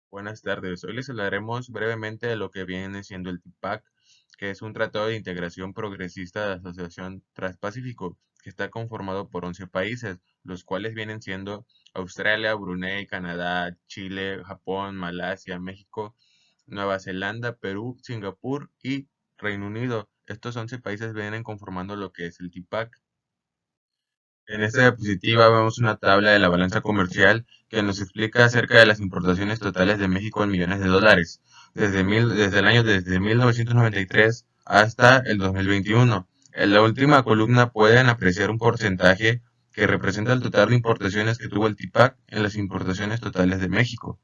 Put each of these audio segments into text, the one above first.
Buenas tardes. Hoy les hablaremos brevemente de lo que viene siendo el TPAC, que es un tratado de integración progresista de Asociación Transpacífico, que está conformado por 11 países, los cuales vienen siendo Australia, Brunei, Canadá, Chile, Japón, Malasia, México, Nueva Zelanda, Perú, Singapur y Reino Unido. Estos 11 países vienen conformando lo que es el TPAC. En esta diapositiva vemos una tabla de la balanza comercial que nos explica acerca de las importaciones totales de México en millones de dólares, desde 1993 hasta el 2021. En la última columna pueden apreciar un porcentaje que representa el total de importaciones que tuvo el TIPAC en las importaciones totales de México.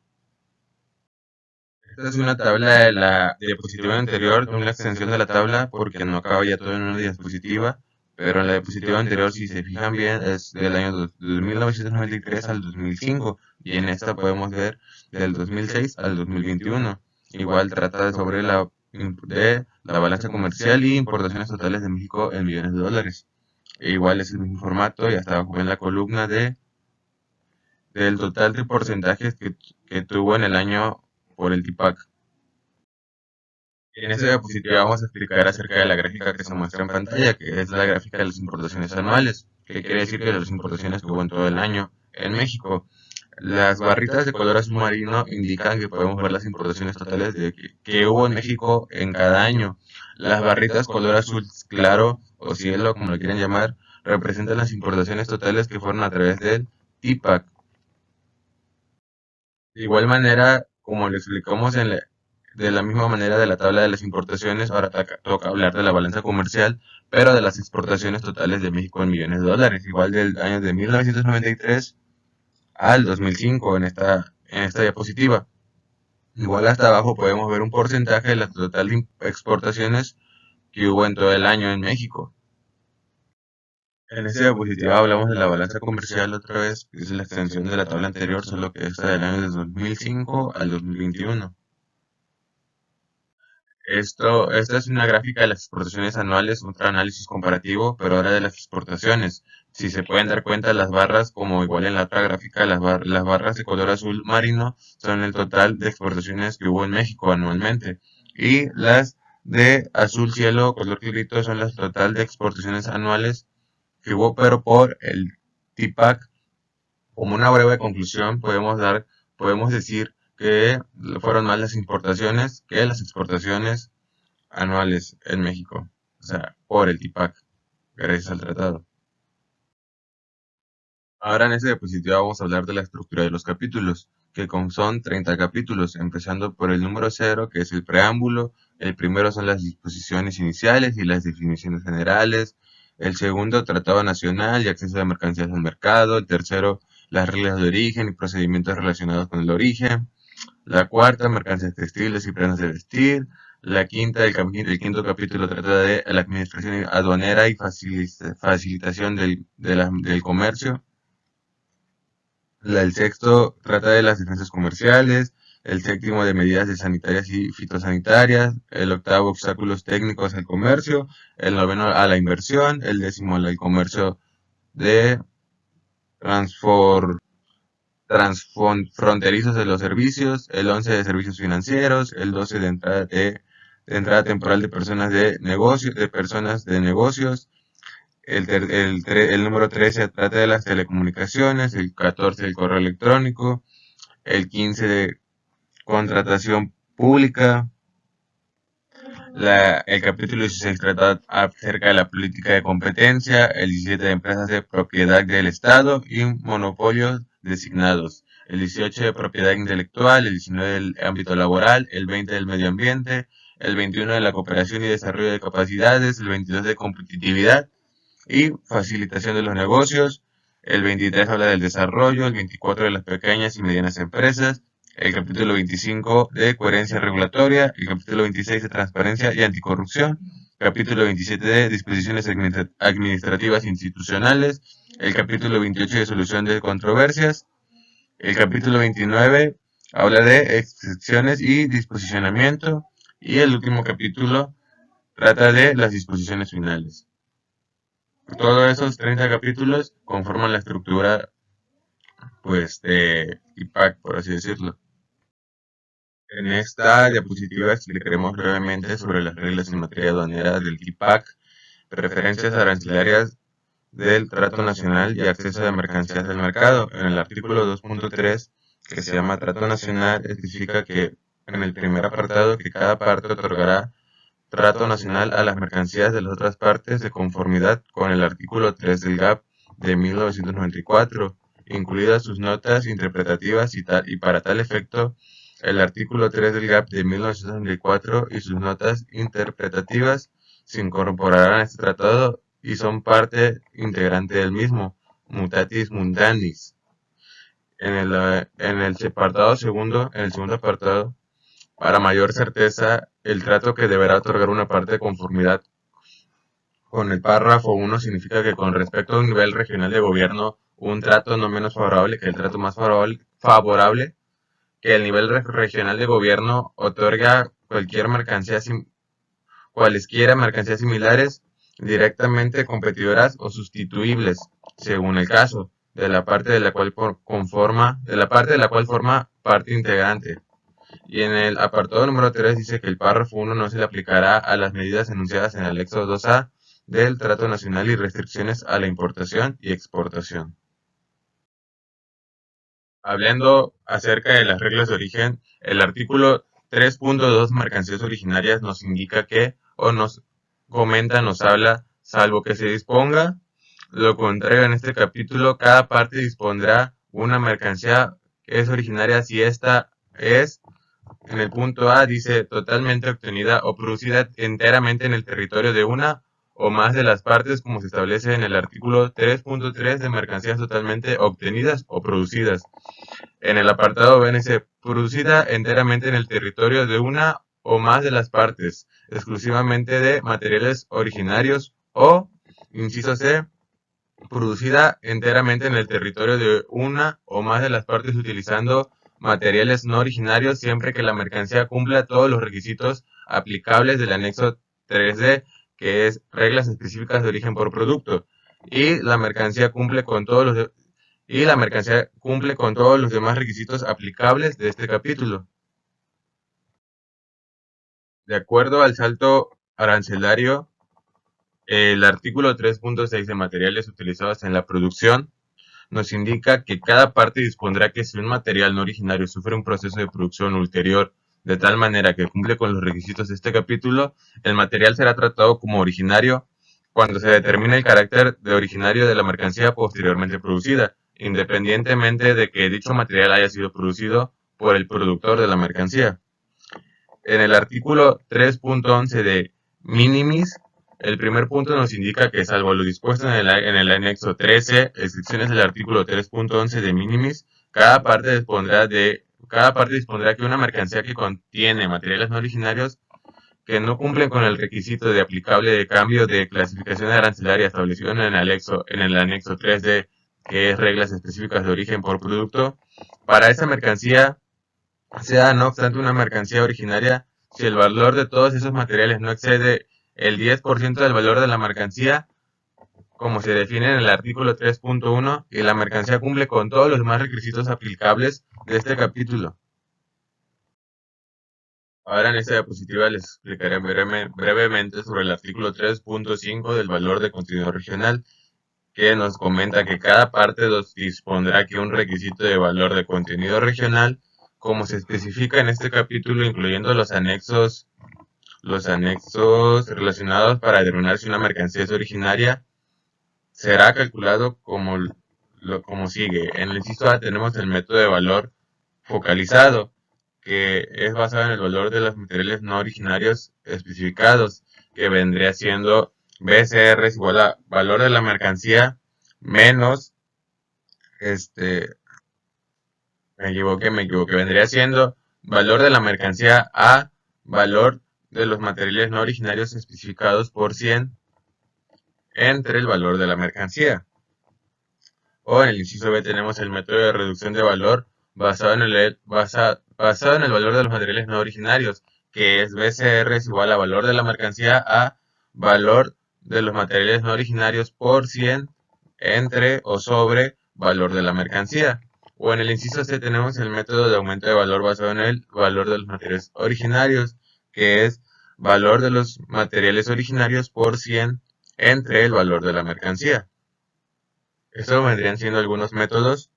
Esta es una tabla de la diapositiva anterior, una extensión de la tabla porque no acaba ya todo en una diapositiva, pero en la diapositiva anterior, si se fijan bien, es del año de 1993 al 2005 y en esta podemos ver del 2006 al 2021. Igual trata sobre de la balanza comercial y importaciones totales de México en millones de dólares. E igual es el mismo formato y hasta abajo en la columna del total de porcentajes que tuvo en el año por el TIPAC. En esta diapositiva vamos a explicar acerca de la gráfica que se muestra en pantalla, que es la gráfica de las importaciones anuales, que quiere decir que las importaciones que hubo en todo el año en México. Las barritas de color azul marino indican que podemos ver las importaciones totales que hubo en México en cada año. Las barritas color azul claro o cielo, como lo quieren llamar, representan las importaciones totales que fueron a través del TIPAC. De igual manera, como le explicamos de la misma manera de la tabla de las importaciones, ahora toca hablar de la balanza comercial, pero de las exportaciones totales de México en millones de dólares, igual del año de 1993 al 2005 en esta diapositiva. Igual hasta abajo podemos ver un porcentaje de la total de exportaciones que hubo en todo el año en México. En esta diapositiva hablamos de la balanza comercial otra vez, que es la extensión de la tabla anterior, solo que esta del año de 2005 al 2021. Esta es una gráfica de las exportaciones anuales, otro análisis comparativo, pero ahora de las exportaciones. Si se pueden dar cuenta, las barras, como igual en la otra gráfica, las barras de color azul marino son el total de exportaciones que hubo en México anualmente. Y las de azul cielo, color clarito, son las total de exportaciones anuales que hubo, pero por el TIPAC. Como una breve conclusión, podemos decir que fueron más las importaciones que las exportaciones anuales en México, o sea, por el TIPAC, gracias al tratado. Ahora en esta diapositiva vamos a hablar de la estructura de los capítulos, que son 30 capítulos, empezando por el número 0, que es el preámbulo. El primero son las disposiciones iniciales y las definiciones generales. El segundo, tratado nacional y acceso de mercancías al mercado. El tercero, las reglas de origen y procedimientos relacionados con el origen. La cuarta, mercancías textiles y prendas de vestir. La quinta, el quinto capítulo trata de la administración aduanera y facilitación del comercio. El sexto trata de las defensas comerciales. El séptimo de medidas de sanitarias y fitosanitarias. El octavo, obstáculos técnicos al comercio. El noveno, a la inversión. El décimo, al comercio de transfor transfronterizos de los servicios, el 11 de servicios financieros, el 12 de entrada temporal de personas de negocios, el número 13 trata de las telecomunicaciones, el 14 del correo electrónico, el 15 de contratación pública, el capítulo 16 trata acerca de la política de competencia, el 17 de empresas de propiedad del Estado y monopolios designados, el 18 de propiedad intelectual, el 19 del ámbito laboral, el 20 del medio ambiente, el 21 de la cooperación y desarrollo de capacidades, el 22 de competitividad y facilitación de los negocios, el 23 habla del desarrollo, el 24 de las pequeñas y medianas empresas, el capítulo 25 de coherencia regulatoria, el capítulo 26 de transparencia y anticorrupción, capítulo 27 de disposiciones administrativas institucionales, el capítulo 28 de solución de controversias, el capítulo 29 habla de excepciones y disposicionamiento y el último capítulo trata de las disposiciones finales. Todos esos 30 capítulos conforman la estructura pues de IPAC, por así decirlo. En esta diapositiva explicaremos brevemente sobre las reglas en materia aduanera del TPAC, preferencias arancelarias del trato nacional y acceso de mercancías al mercado. En el artículo 2.3, que se llama Trato Nacional, especifica que en el primer apartado que cada parte otorgará trato nacional a las mercancías de las otras partes de conformidad con el artículo 3 del GAP de 1994, incluidas sus notas interpretativas y para tal efecto, el artículo 3 del GAP de 1994 y sus notas interpretativas se incorporarán a este tratado y son parte integrante del mismo, mutatis mutandis. En el segundo apartado, para mayor certeza, el trato que deberá otorgar una parte de conformidad con el párrafo 1 significa que con respecto a un nivel regional de gobierno, un trato no menos favorable que el trato más favorable que el nivel regional de gobierno otorga cualesquiera mercancías similares, directamente competidoras o sustituibles, según el caso, de la parte de la cual forma parte integrante. Y en el apartado número 3 dice que el párrafo 1 no se le aplicará a las medidas enunciadas en el anexo 2A del Trato Nacional y restricciones a la importación y exportación. Hablando acerca de las reglas de origen, el artículo 3.2 mercancías originarias nos indica que, o nos comenta, nos habla, salvo que se disponga lo contrario en este capítulo, cada parte dispondrá una mercancía que es originaria si esta es, en el punto A dice totalmente obtenida o producida enteramente en el territorio de una o más de las partes como se establece en el artículo 3.3 de mercancías totalmente obtenidas o producidas. En el apartado B dice producida enteramente en el territorio de una o más de las partes, exclusivamente de materiales originarios o, inciso C, producida enteramente en el territorio de una o más de las partes utilizando materiales no originarios siempre que la mercancía cumpla todos los requisitos aplicables del anexo 3D, que es reglas específicas de origen por producto, y la mercancía cumple con todos los demás requisitos aplicables de este capítulo. De acuerdo al salto arancelario, el artículo 3.6 de materiales utilizados en la producción nos indica que cada parte dispondrá que si un material no originario sufre un proceso de producción ulterior de tal manera que cumple con los requisitos de este capítulo, el material será tratado como originario cuando se determine el carácter de originario de la mercancía posteriormente producida, independientemente de que dicho material haya sido producido por el productor de la mercancía. En el artículo 3.11 de minimis, el primer punto nos indica que, salvo lo dispuesto en el anexo 13, excepciones del artículo 3.11 de minimis, cada parte dispondrá que una mercancía que contiene materiales no originarios que no cumplen con el requisito de aplicable de cambio de clasificación arancelaria establecido en el anexo 3D, que es reglas específicas de origen por producto, para esa mercancía sea no obstante una mercancía originaria si el valor de todos esos materiales no excede el 10% del valor de la mercancía, como se define en el artículo 3.1, y la mercancía cumple con todos los demás requisitos aplicables de este capítulo. Ahora en esta diapositiva les explicaré brevemente sobre el artículo 3.5 del valor de contenido regional, que nos comenta que cada parte dispondrá que un requisito de valor de contenido regional, como se especifica en este capítulo, incluyendo los anexos relacionados para determinar si una mercancía es originaria, será calculado como sigue. En el inciso A tenemos el método de valor focalizado, que es basado en el valor de los materiales no originarios especificados, que vendría siendo BCR es igual a valor de la mercancía menos, me equivoqué, vendría siendo valor de la mercancía a valor de los materiales no originarios especificados por 100 entre el valor de la mercancía. O en el inciso B tenemos el método de reducción de valor basado en el valor de los materiales no originarios, que es BCR es igual a valor de la mercancía a valor de los materiales no originarios por 100 entre o sobre valor de la mercancía. O en el inciso C tenemos el método de aumento de valor basado en el valor de los materiales originarios, que es valor de los materiales originarios por 100 entre el valor de la mercancía. Estos vendrían siendo algunos métodos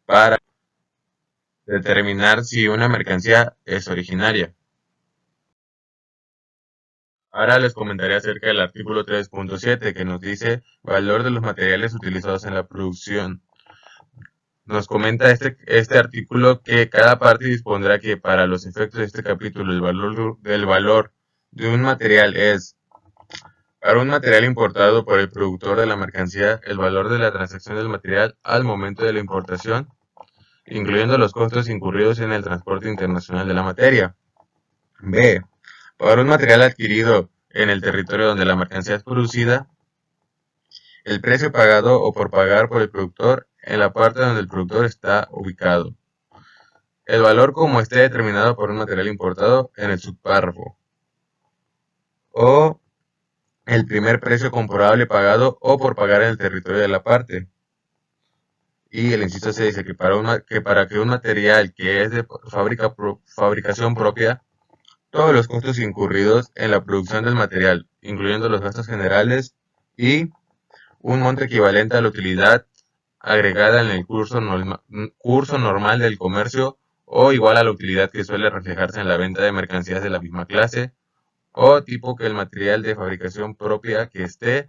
para determinar si una mercancía es originaria. Ahora les comentaré acerca del artículo 3.7 que nos dice valor de los materiales utilizados en la producción. Nos comenta este artículo que cada parte dispondrá que para los efectos de este capítulo el valor de un material es: para un material importado por el productor de la mercancía, el valor de la transacción del material al momento de la importación, incluyendo los costos incurridos en el transporte internacional de la materia. B. Para un material adquirido en el territorio donde la mercancía es producida, el precio pagado o por pagar por el productor en la parte donde el productor está ubicado. El valor como esté determinado por un material importado en el subpárrafo. O el primer precio comprobable pagado o por pagar en el territorio de la parte. Y el inciso C dice que para que un material que es de fabricación propia, todos los costos incurridos en la producción del material, incluyendo los gastos generales y un monto equivalente a la utilidad agregada en el curso normal del comercio o igual a la utilidad que suele reflejarse en la venta de mercancías de la misma clase o tipo que el material de fabricación propia que esté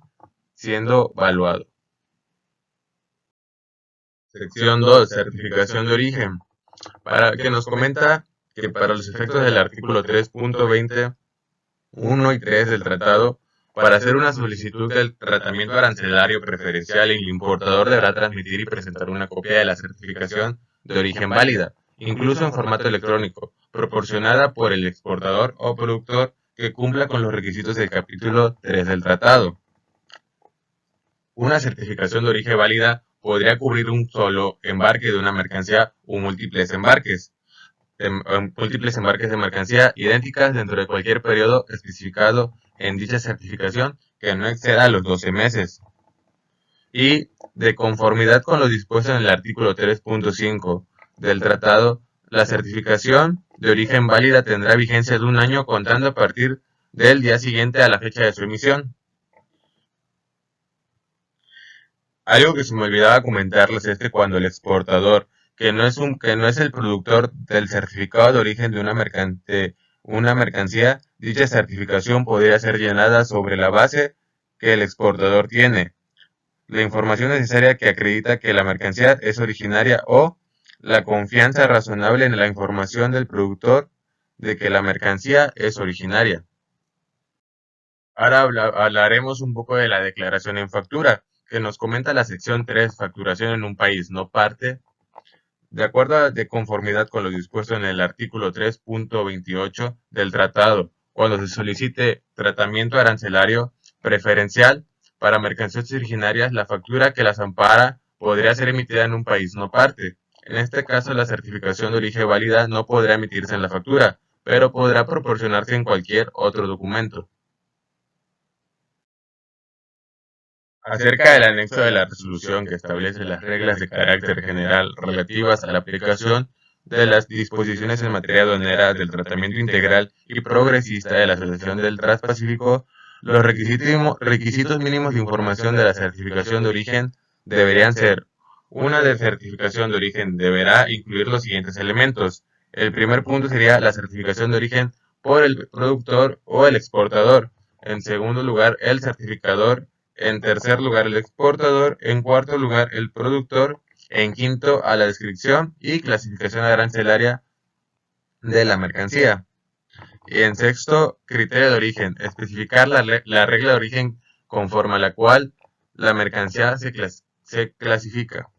siendo valuado. Sección 2. Certificación de origen. Que nos comenta que para los efectos del artículo 3.20, 1 y 3 del tratado, para hacer una solicitud del tratamiento arancelario preferencial, el importador deberá transmitir y presentar una copia de la certificación de origen válida, incluso en formato electrónico, proporcionada por el exportador o productor que cumpla con los requisitos del capítulo 3 del tratado. Una certificación de origen válida podría cubrir un solo embarque de una mercancía o múltiples embarques de mercancía idénticas dentro de cualquier periodo especificado en dicha certificación que no exceda los 12 meses. Y de conformidad con lo dispuesto en el artículo 3.5 del tratado, la certificación de origen válida tendrá vigencia de 1 año contando a partir del día siguiente a la fecha de su emisión. Algo que se me olvidaba comentarles es que cuando el exportador, que no es el productor del certificado de origen de una mercancía, dicha certificación podría ser llenada sobre la base que el exportador tiene, la información necesaria que acredita que la mercancía es originaria o la confianza razonable en la información del productor de que la mercancía es originaria. Ahora hablaremos un poco de la declaración en factura, que nos comenta la sección 3, facturación en un país no parte. De conformidad con lo dispuesto en el artículo 3.28 del tratado, cuando se solicite tratamiento arancelario preferencial para mercancías originarias, la factura que las ampara podría ser emitida en un país no parte. En este caso, la certificación de origen válida no podrá emitirse en la factura, pero podrá proporcionarse en cualquier otro documento. Acerca del anexo de la resolución que establece las reglas de carácter general relativas a la aplicación de las disposiciones en materia aduanera del tratamiento integral y progresista de la Asociación del Transpacífico, los requisitos mínimos de información de la certificación de origen deberían ser: una de certificación de origen deberá incluir los siguientes elementos. El primer punto sería la certificación de origen por el productor o el exportador. En segundo lugar, el certificador. En tercer lugar, el exportador. En cuarto lugar, el productor. En quinto, a la descripción y clasificación arancelaria de la mercancía. Y en sexto, criterio de origen. Especificar la regla de origen conforme a la cual la mercancía se clasifica.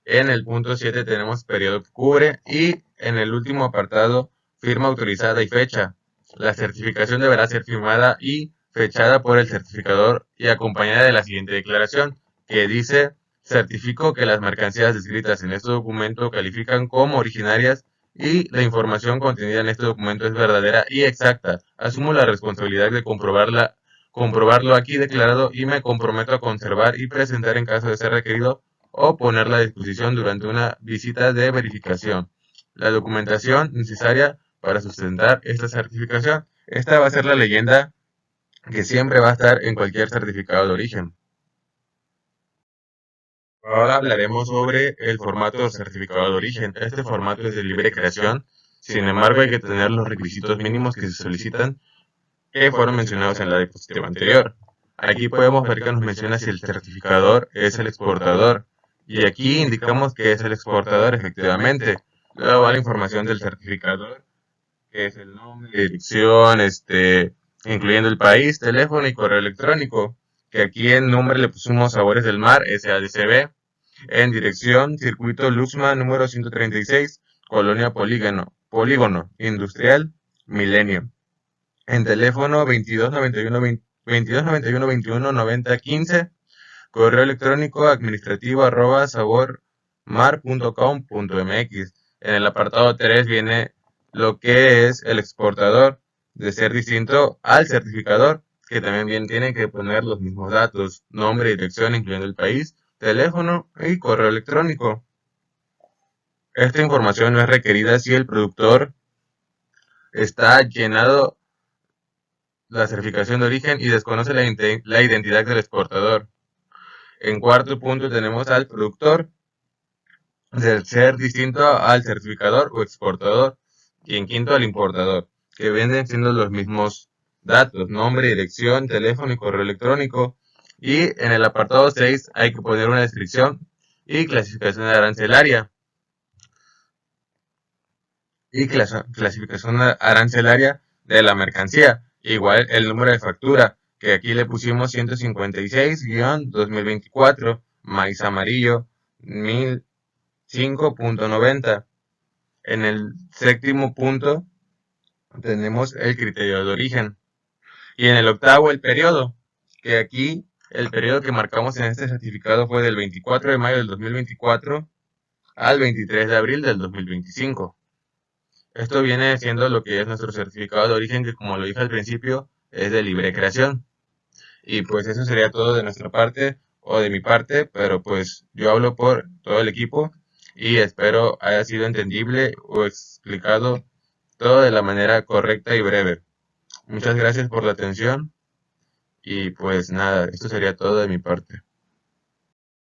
En el punto 7 tenemos periodo que cubre y en el último apartado, firma autorizada y fecha. La certificación deberá ser firmada y fechada por el certificador y acompañada de la siguiente declaración, que dice: certifico que las mercancías descritas en este documento califican como originarias y la información contenida en este documento es verdadera y exacta. Asumo la responsabilidad de comprobarlo aquí declarado y me comprometo a conservar y presentar en caso de ser requerido o ponerla a disposición durante una visita de verificación. La documentación necesaria para sustentar esta certificación. Esta va a ser la leyenda que siempre va a estar en cualquier certificado de origen. Ahora hablaremos sobre el formato del certificado de origen. Este formato es de libre creación, sin embargo hay que tener los requisitos mínimos que se solicitan que fueron mencionados en la diapositiva anterior. Aquí podemos ver que nos menciona si el certificador es el exportador y aquí indicamos que es el exportador efectivamente. Luego va la información del certificador, que es el nombre, dirección, incluyendo el país, teléfono y correo electrónico, que aquí en nombre le pusimos Sabores del Mar, SADCB, en dirección, Circuito Luxma número 136, Colonia Polígono Industrial, Milenio. En teléfono 2291 correo electrónico administrativo @sabormar.com.mx. En el apartado 3 viene lo que es el exportador, de ser distinto al certificador, que también bien tiene que poner los mismos datos, nombre, dirección, incluyendo el país, teléfono y correo electrónico. Esta información no es requerida si el productor está llenado la certificación de origen y desconoce la identidad del exportador. En cuarto punto tenemos al productor, de ser distinto al certificador o exportador, y en quinto al importador, que vienen siendo los mismos datos, nombre, dirección, teléfono y correo electrónico. Y en el apartado 6 hay que poner una descripción y clasificación arancelaria. Y clasificación arancelaria de la mercancía. Igual el número de factura, que aquí le pusimos 156-2024, maíz amarillo, 1005.90. En el séptimo punto tenemos el criterio de origen. Y en el octavo el periodo, que aquí el periodo que marcamos en este certificado fue del 24 de mayo del 2024 al 23 de abril del 2025. Esto viene siendo lo que es nuestro certificado de origen, que como lo dije al principio, es de libre creación. Y pues eso sería todo de nuestra parte o de mi parte, pero pues yo hablo por todo el equipo y espero haya sido entendible o explicado todo de la manera correcta y breve. Muchas gracias por la atención y pues nada, esto sería todo de mi parte.